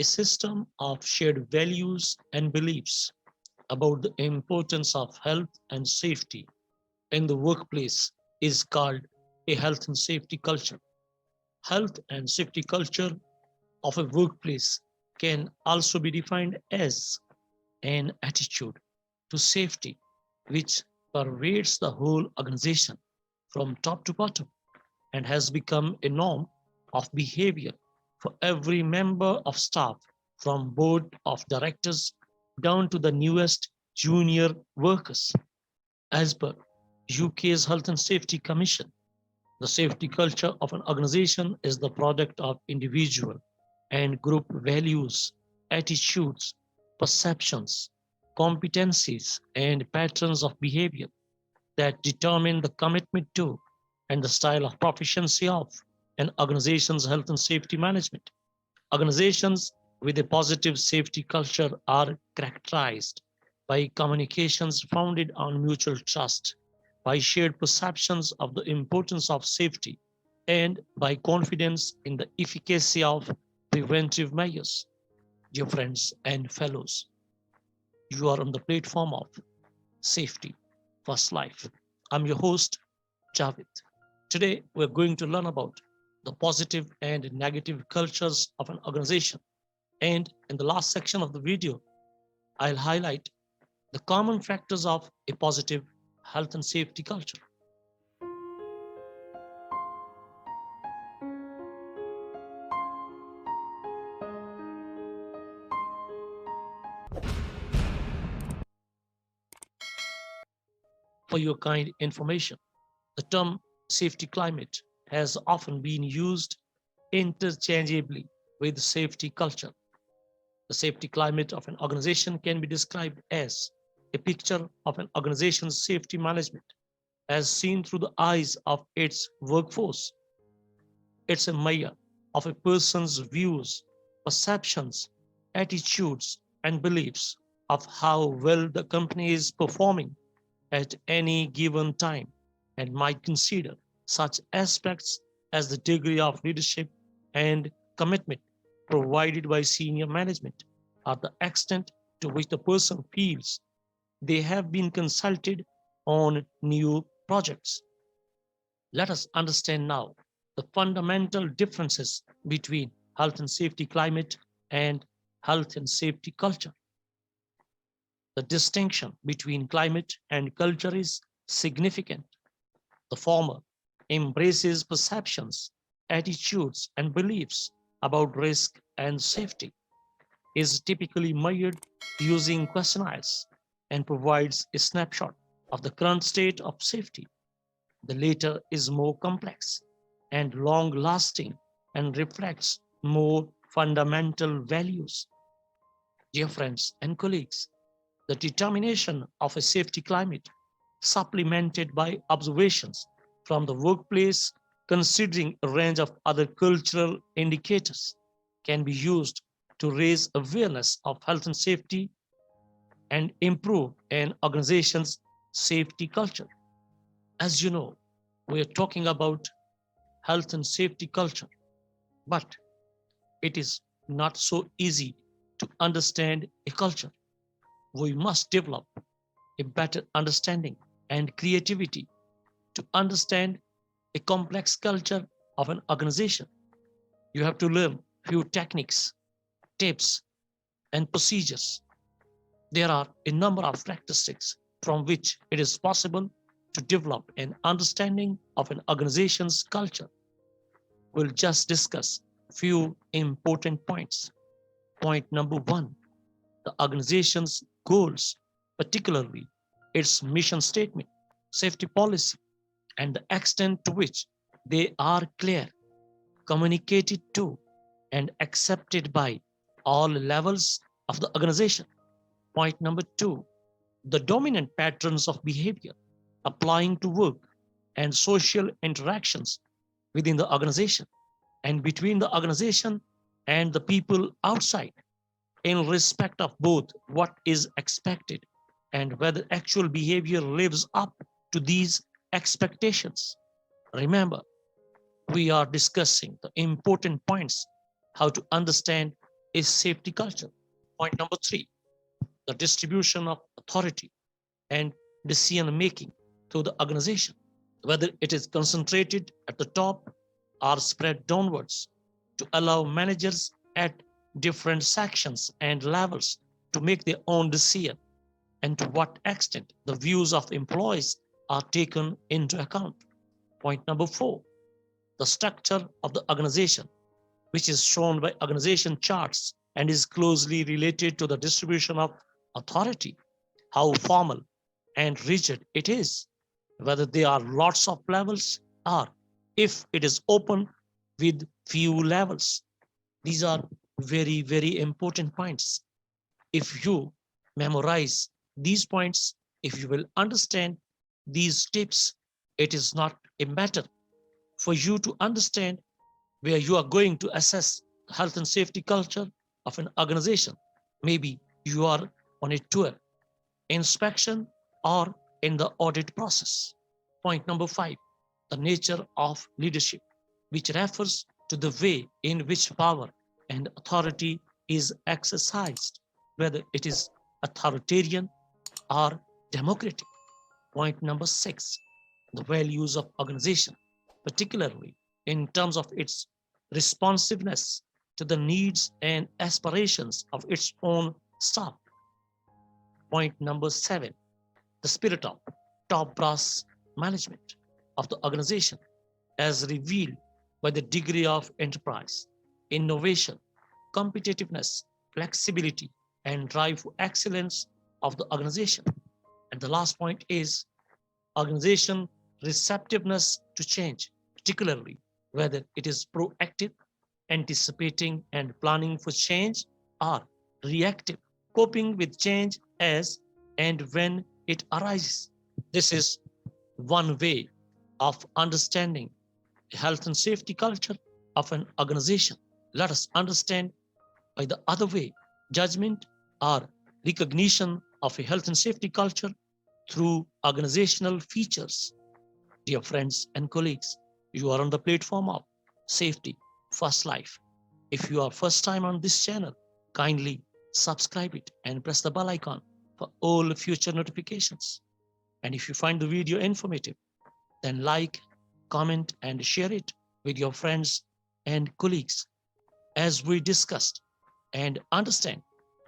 a system of shared values and beliefs about the importance of health and safety in the workplace is called a health and safety culture. Health and safety culture of a workplace can also be defined as an attitude to safety which pervades the whole organization from top to bottom and has become a norm of behavior for every member of staff, from board of directors down to the newest junior workers. As per UK's Health and Safety Commission, the safety culture of an organization is the product of individual and group values, attitudes, perceptions, competencies, and patterns of behavior that determine the commitment to and the style of proficiency of an organization's health and safety management. Organizations with a positive safety culture are characterized by communications founded on mutual trust, by shared perceptions of the importance of safety, and by confidence in the efficacy of preventive measures. Dear friends and fellows, you are on the platform of Safety First Life. I'm your host, Javed. Today, we're going to learn about the positive and negative cultures of an organization. And in the last section of the video, I'll highlight the common factors of a positive health and safety culture. For your kind information, the term safety climate has often been used interchangeably with safety culture. The safety climate of an organization can be described as a picture of an organization's safety management as seen through the eyes of its workforce. It's a measure of a person's views, perceptions, attitudes, and beliefs of how well the company is performing at any given time and might consider such aspects as the degree of leadership and commitment provided by senior management, or the extent to which the person feels they have been consulted on new projects. Let us understand now the fundamental differences between health and safety climate and health and safety culture. The distinction between climate and culture is significant. The former embraces perceptions, attitudes, and beliefs about risk and safety, is typically measured using questionnaires, and provides a snapshot of the current state of safety. The latter is more complex and long lasting and reflects more fundamental values. Dear friends and colleagues, the determination of a safety climate, supplemented by observations from the workplace, considering a range of other cultural indicators, can be used to raise awareness of health and safety and improve an organization's safety culture. As you know, we are talking about health and safety culture, but it is not so easy to understand a culture. We must develop a better understanding and creativity to understand a complex culture of an organization. You have to learn few techniques, tips, and procedures. There are a number of characteristics from which it is possible to develop an understanding of an organization's culture. We'll just discuss few important points. Point number one, the organization's goals, particularly its mission statement, safety policy, and the extent to which they are clear, communicated to, and accepted by all levels of the organization. Point number two, the dominant patterns of behavior applying to work and social interactions within the organization and between the organization and the people outside, in respect of both what is expected and whether actual behavior lives up to these expectations. Remember, we are discussing the important points, how to understand is safety culture? Point number three, the distribution of authority and decision making through the organization, whether it is concentrated at the top or spread downwards to allow managers at different sections and levels to make their own decision, and to what extent the views of employees are taken into account. Point number four, the structure of the organization, which is shown by organization charts and is closely related to the distribution of authority, how formal and rigid it is, whether there are lots of levels or if it is open with few levels. These are very, very important points. If you memorize these points, if you will understand these tips, it is not a matter for you to understand where you are going to assess health and safety culture of an organization. Maybe you are on a tour, inspection, or in the audit process. Point number five, the nature of leadership, which refers to the way in which power and authority is exercised, whether it is authoritarian or democratic. Point number six, the values of organization, particularly in terms of its responsiveness to the needs and aspirations of its own staff. Point number seven, the spirit of top brass management of the organization as revealed by the degree of enterprise, innovation, competitiveness, flexibility, and drive for excellence of the organization. And the last point is organization receptiveness to change, particularly whether it is proactive, anticipating and planning for change, or reactive, coping with change as and when it arises. This is one way of understanding the health and safety culture of an organization. Let us understand by the other way judgment or recognition of a health and safety culture through organizational features. Dear friends and colleagues, you are on the platform of Safety First Life. If you are first time on this channel, kindly subscribe it and press the bell icon for all future notifications. And if you find the video informative, then like, comment, and share it with your friends and colleagues as we discussed and understand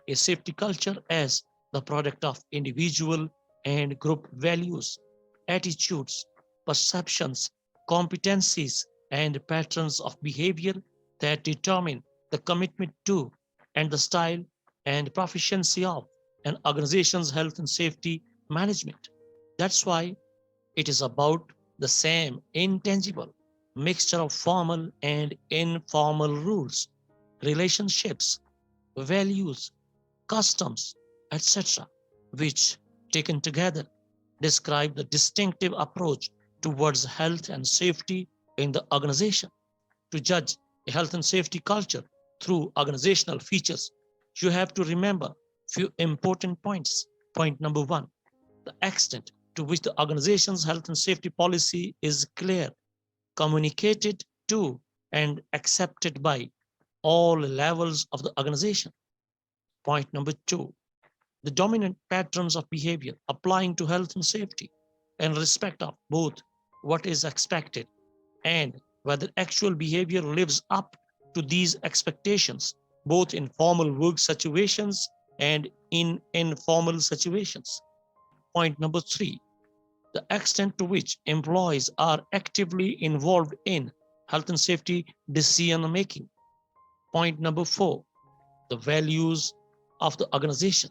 a safety culture as the product of individual and group values, attitudes, perceptions, competencies, and patterns of behavior that determine the commitment to and the style and proficiency of an organization's health and safety management. That's why it is about the same intangible mixture of formal and informal rules, relationships, values, customs, etc., which taken together describe the distinctive approach towards health and safety in the organization. To judge a health and safety culture through organizational features, you have to remember few important points. Point number one, the extent to which the organization's health and safety policy is clear, communicated to, and accepted by all levels of the organization. Point number two, the dominant patterns of behavior applying to health and safety in respect of both what is expected and whether actual behavior lives up to these expectations, both in formal work situations and in informal situations. Point number three, the extent to which employees are actively involved in health and safety decision making. Point number four, the values of the organization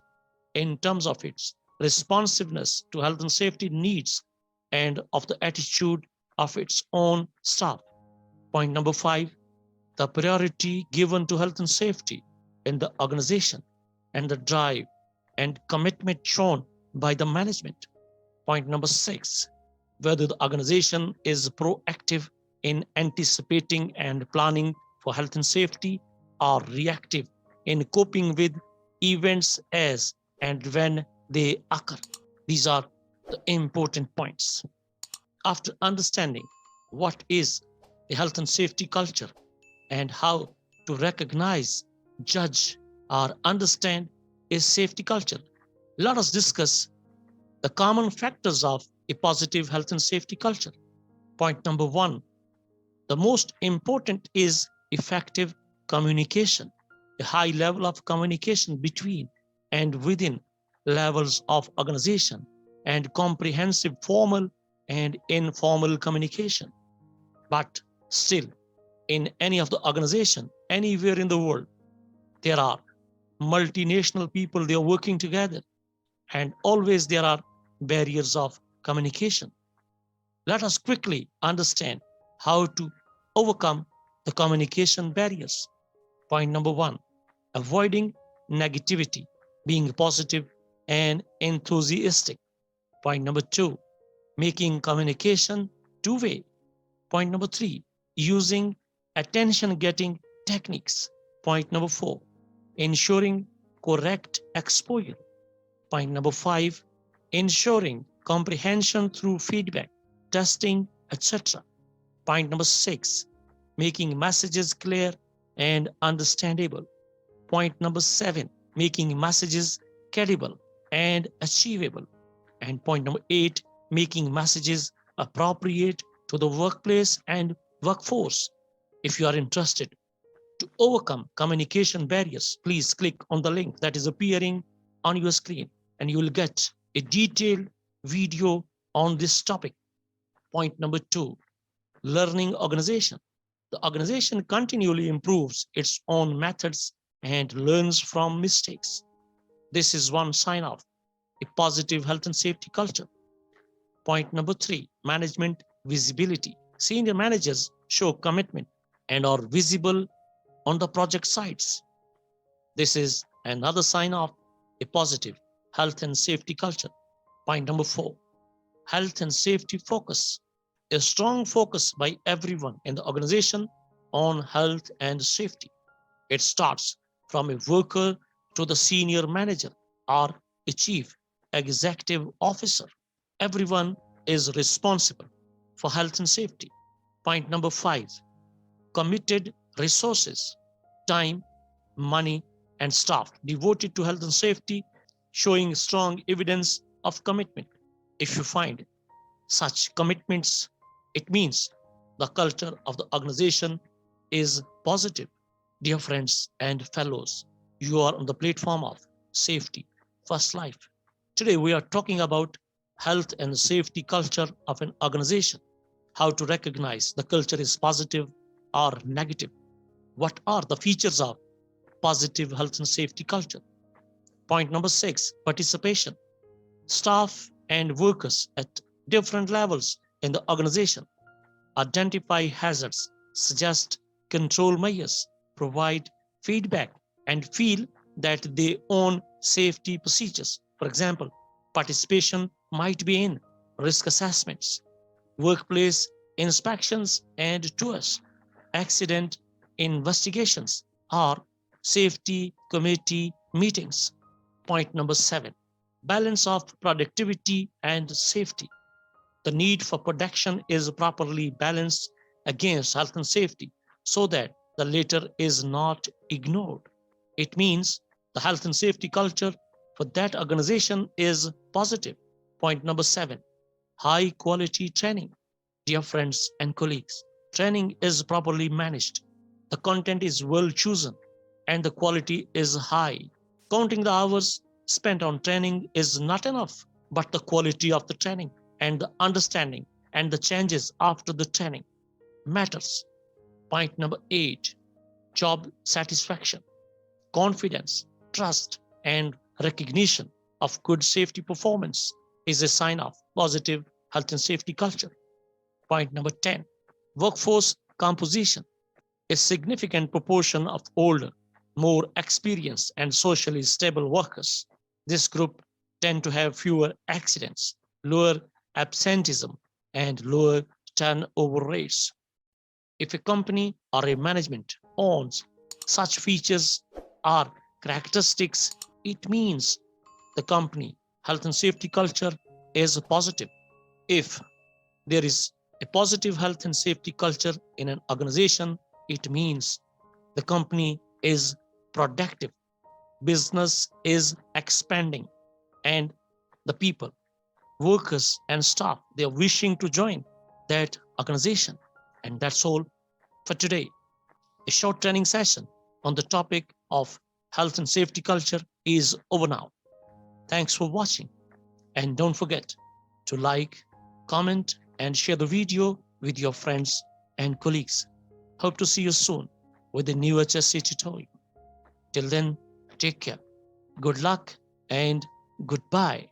in terms of its responsiveness to health and safety needs and of the attitude of its own staff. Point number five, the priority given to health and safety in the organization and the drive and commitment shown by the management. Point number six, whether the organization is proactive in anticipating and planning for health and safety or reactive in coping with events as and when they occur. These are the important points. After understanding what is a health and safety culture and how to recognize judge or understand is safety culture. Let us discuss the common factors of a positive health and safety culture. Point number one, the most important is effective communication, a high level of communication between and within levels of organization, and comprehensive formal and informal communication. But still, in any of the organization, anywhere in the world, there are multinational people, they are working together, and always there are barriers of communication. Let us quickly understand how to overcome the communication barriers. Point number one, avoiding negativity, being positive and enthusiastic. Point number two, making communication two-way. Point number three, using attention getting techniques. Point number four, ensuring correct exposure. Point number five, ensuring comprehension through feedback, testing, etc. Point number six, making messages clear and understandable. Point number seven, making messages credible and achievable. And point number eight, making messages appropriate to the workplace and workforce. If you are interested to overcome communication barriers, please click on the link that is appearing on your screen and you will get a detailed video on this topic. Point number two, learning organization. The organization continually improves its own methods and learns from mistakes. This is one sign of a positive health and safety culture. Point number three, management visibility. Senior managers show commitment and are visible on the project sites. This is another sign of a positive health and safety culture. Point number four, health and safety focus. A strong focus by everyone in the organization on health and safety. It starts from a worker to the senior manager or a chief executive officer. Everyone is responsible for health and safety. Point number five, committed resources, time, money, and staff devoted to health and safety, showing strong evidence of commitment. If you find such commitments, it means the culture of the organization is positive. Dear friends and fellows, you are on the platform of Safety First Life. Today we are talking about health and safety culture of an organization, how to recognize the culture is positive or negative. What are the features of positive health and safety culture? Point number six, participation. Staff and workers at different levels in the organization identify hazards, suggest control measures, provide feedback, and feel that they own safety procedures. For example, participation might be in risk assessments, workplace inspections and tours, accident investigations, or safety committee meetings. Point number seven, balance of productivity and safety. The need for production is properly balanced against health and safety so that the latter is not ignored. It means the health and safety culture for that organization is positive. Point number seven, high quality training. Dear friends and colleagues, training is properly managed. The content is well chosen and the quality is high. Counting the hours spent on training is not enough, but the quality of the training and the understanding and the changes after the training matters. Point number eight, job satisfaction, confidence, trust, and recognition of good safety performance is a sign of positive health and safety culture. Point number 10, workforce composition. A significant proportion of older, more experienced, and socially stable workers. This group tend to have fewer accidents, lower absenteeism, and lower turnover rates. If a company or a management owns such features or characteristics, it means the company health and safety culture is positive. If there is a positive health and safety culture in an organization, it means the company is productive, business is expanding, and the people, workers, and staff, they are wishing to join that organization. And that's all for today. A short training session on the topic of health and safety culture is over now. Thanks for watching, and don't forget to like, comment, and share the video with your friends and colleagues. Hope to see you soon with a new HSC tutorial. Till then, take care. Good luck and goodbye.